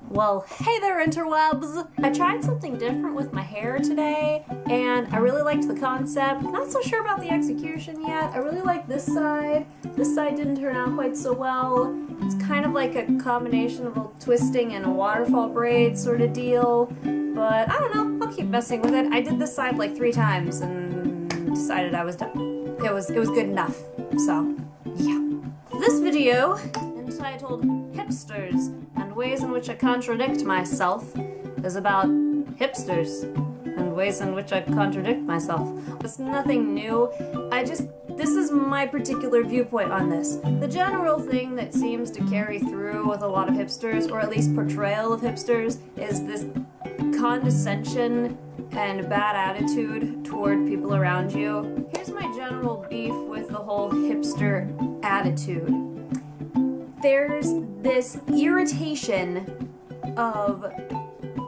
Well, hey there interwebs! I tried something different with my hair today, and I really liked the concept. Not so sure about the execution yet. I really like this side. This side didn't turn out quite so well. It's kind of like a combination of a twisting and a waterfall braid sort of deal. But I don't know, I'll keep messing with it. I did this side like 3 times and decided I was done. It was good enough. So, yeah. This video, entitled Hipsters and Ways in Which I Contradict Myself, is about hipsters and ways in which I contradict myself. It's nothing new. This is my particular viewpoint on this. The general thing that seems to carry through with a lot of hipsters, or at least portrayal of hipsters, is this condescension and bad attitude toward people around you. Here's my general beef with the whole hipster attitude. There's this irritation of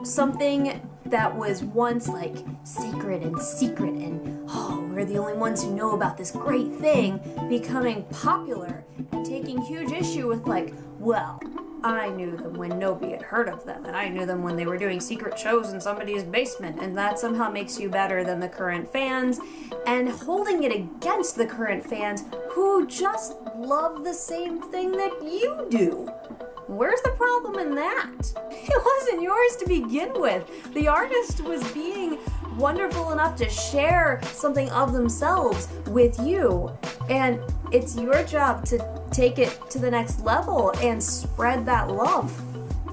something that was once like sacred and secret and we're the only ones who know about this great thing becoming popular and taking huge issue with like, well, I knew them when nobody had heard of them, and I knew them when they were doing secret shows in somebody's basement, and that somehow makes you better than the current fans, and holding it against the current fans who just love the same thing that you do. Where's the problem in that? It wasn't yours to begin with. The artist was being wonderful enough to share something of themselves with you, and it's your job to take it to the next level and spread that love.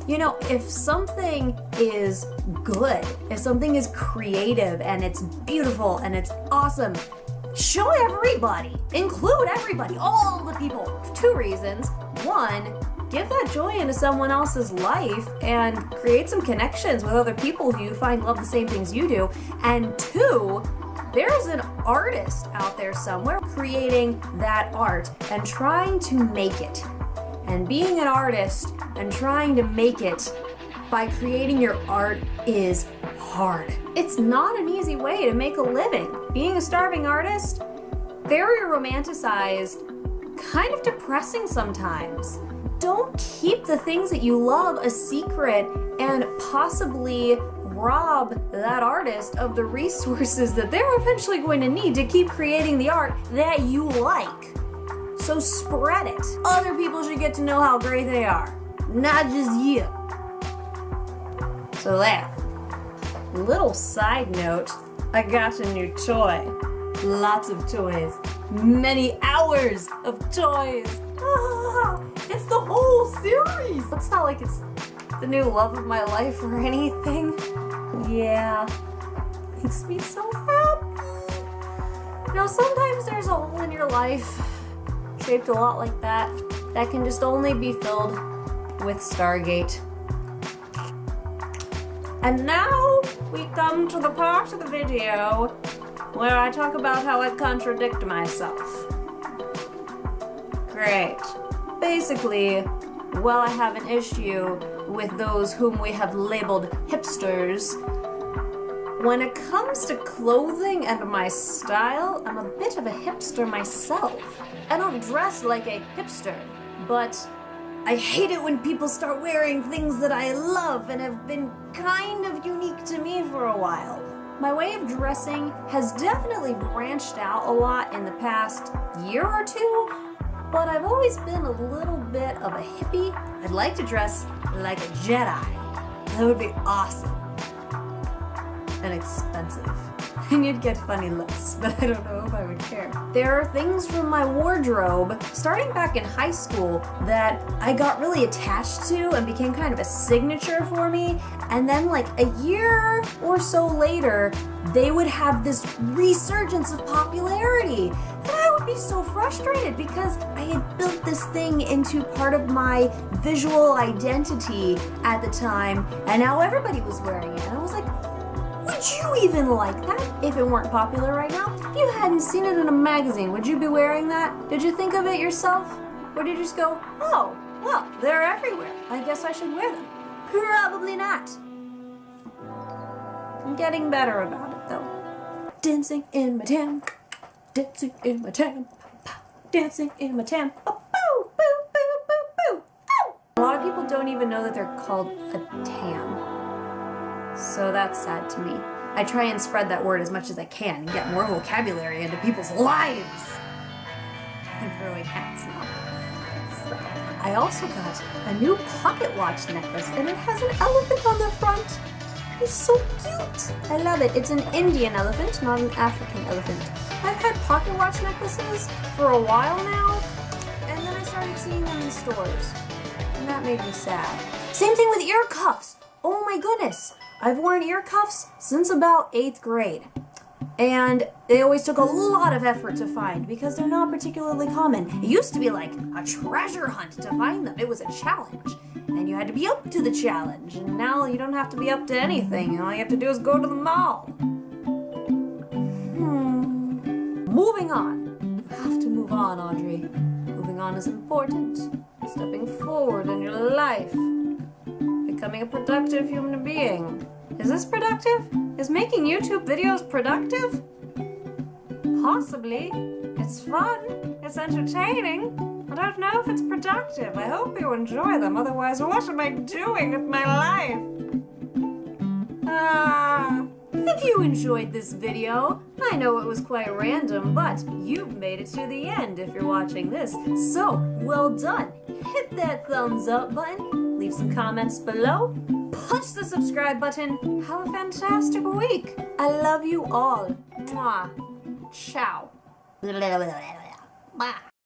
You know, if something is good, if something is creative and it's beautiful and it's awesome, show everybody, include everybody, all the people. 2 reasons. 1, give that joy into someone else's life and create some connections with other people who you find love the same things you do. And 2, there's an artist out there somewhere creating that art and trying to make it. And being an artist and trying to make it by creating your art is hard. It's not an easy way to make a living. Being a starving artist, very romanticized, kind of depressing sometimes. Don't keep the things that you love a secret and possibly rob that artist of the resources that they're eventually going to need to keep creating the art that you like. So spread it. Other people should get to know how great they are, not just you. So there. Little side note, I got a new toy. Lots of toys. Many hours of toys. It's the whole series. It's not like it's the new love of my life or anything. Yeah, makes me so happy. You know, sometimes there's a hole in your life shaped a lot like that can just only be filled with Stargate. And now we come to the part of the video where I talk about how I contradict myself. Great. Basically, while I have an issue with those whom we have labeled hipsters, when it comes to clothing and my style, I'm a bit of a hipster myself. I don't dress like a hipster, but I hate it when people start wearing things that I love and have been kind of unique to me for a while. My way of dressing has definitely branched out a lot in the past year or 2, but I've always been a little bit of a hippie. I'd like to dress like a Jedi. That would be awesome. And expensive. And you'd get funny looks, but I don't know if I would care. There are things from my wardrobe, starting back in high school, that I got really attached to and became kind of a signature for me. And then like a year or so later, they would have this resurgence of popularity. And I would be so frustrated because I had built this thing into part of my visual identity at the time, and now everybody was wearing it. And I was like, would you even like that if it weren't popular right now? If you hadn't seen it in a magazine, would you be wearing that? Did you think of it yourself? Or did you just go, oh, well, they're everywhere. I guess I should wear them. Probably not. I'm getting better about it though. Dancing in my town. Dancing in my town. Dancing in my town. Oh, boo, boo, boo, boo, boo, boo. A lot of people don't even even know that they're called a tam. So that's sad to me. I try and spread that word as much as I can and get more vocabulary into people's lives. I'm throwing hats now. So, I also got a new pocket watch necklace, and it has an elephant on the front. It's so cute. I love it. It's an Indian elephant, not an African elephant. I've had pocket watch necklaces for a while now, and then I started seeing them in stores, and that made me sad. Same thing with ear cuffs. Oh my goodness. I've worn ear cuffs since about 8th grade. And they always took a lot of effort to find because they're not particularly common. It used to be like a treasure hunt to find them. It was a challenge. And you had to be up to the challenge. And now you don't have to be up to anything. All you have to do is go to the mall. Moving on. You have to move on, Audrey. Moving on is important. Stepping forward in your life. Becoming a productive human being. Is this productive? Is making YouTube videos productive? Possibly. It's fun. It's entertaining. I don't know if it's productive. I hope you enjoy them. Otherwise, what am I doing with my life? If you enjoyed this video, I know it was quite random, but you've made it to the end if you're watching this. So, well done. Hit that thumbs up button. Leave some comments below. Punch the subscribe button. Have a fantastic week. I love you all. Mwah. Ciao. Bye.